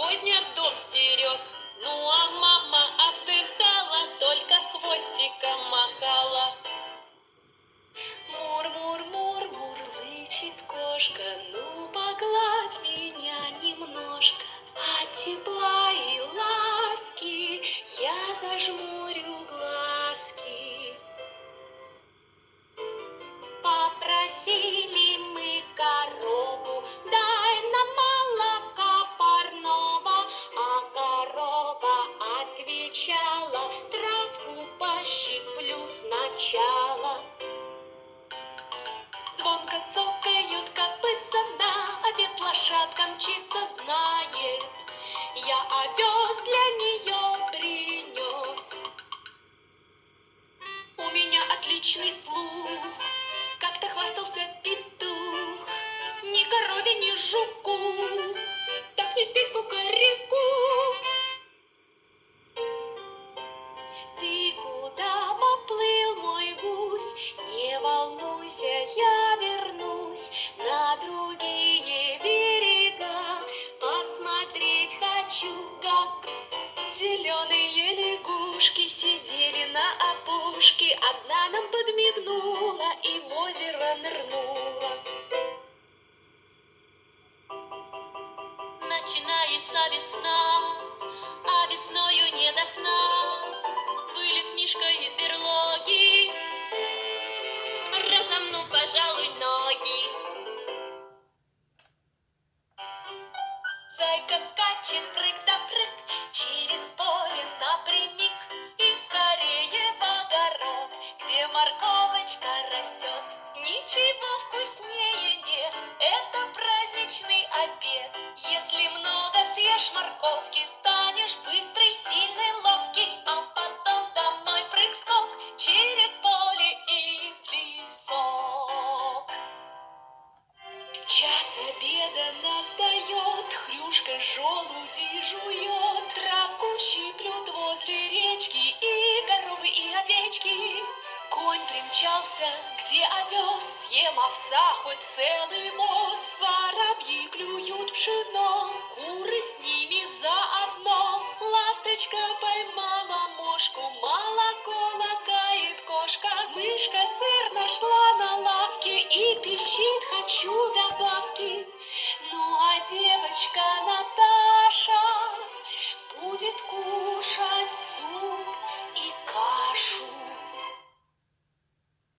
сегодня дом стерет. Ну а мама отдыхала, только хвостиком махала. Мур-мур-мур, мурлычет кошка, ну погладь меня немножко. От тепла и ласки я зажмурю глазки. Попросили мы корову, дай нам молока парного, а корова отвечала, травку пощиплю сначала. Звонко цокают копытца, на обед лошадка мчится, знает, я овес для нее принес. У меня отличный слух, как-то хвастался петух, ни корове, ни жуку, так не спеть кукареку. Ты куда поплыл, мой гусь? Не волнуйся, я вернусь на другие берега. Посмотреть хочу, как зеленые лягушки сидели на опушке. Одна нам подмигнула и в озеро нырнула. Начинается весна, а весною не до сна. Вылез Мишка из берлоги, разомну, пожалуй, ноги. Зайка скачет, прыг да прыг, через поле напрямик, и скорее в огород, где морковочка растет. Ничего вкуснее нет, это праздничный обед. Если много съешь морковки, станешь быстрый, сильный, ловкий, а потом домой прыг-скок через поле и в лесок. Час обеда настает, хрюшка желуди жует, травку щиплют возле речки, и коровы, и овечки. Конь примчался, где овес, съем овса хоть целый моз. Воробьи клюют пшено, куры с ними заодно. Ласточка поймала мошку, молоко лакает кошка. Мышка сыр нашла на лавке и пищит: хочу добавки. Ну а девочка Наталья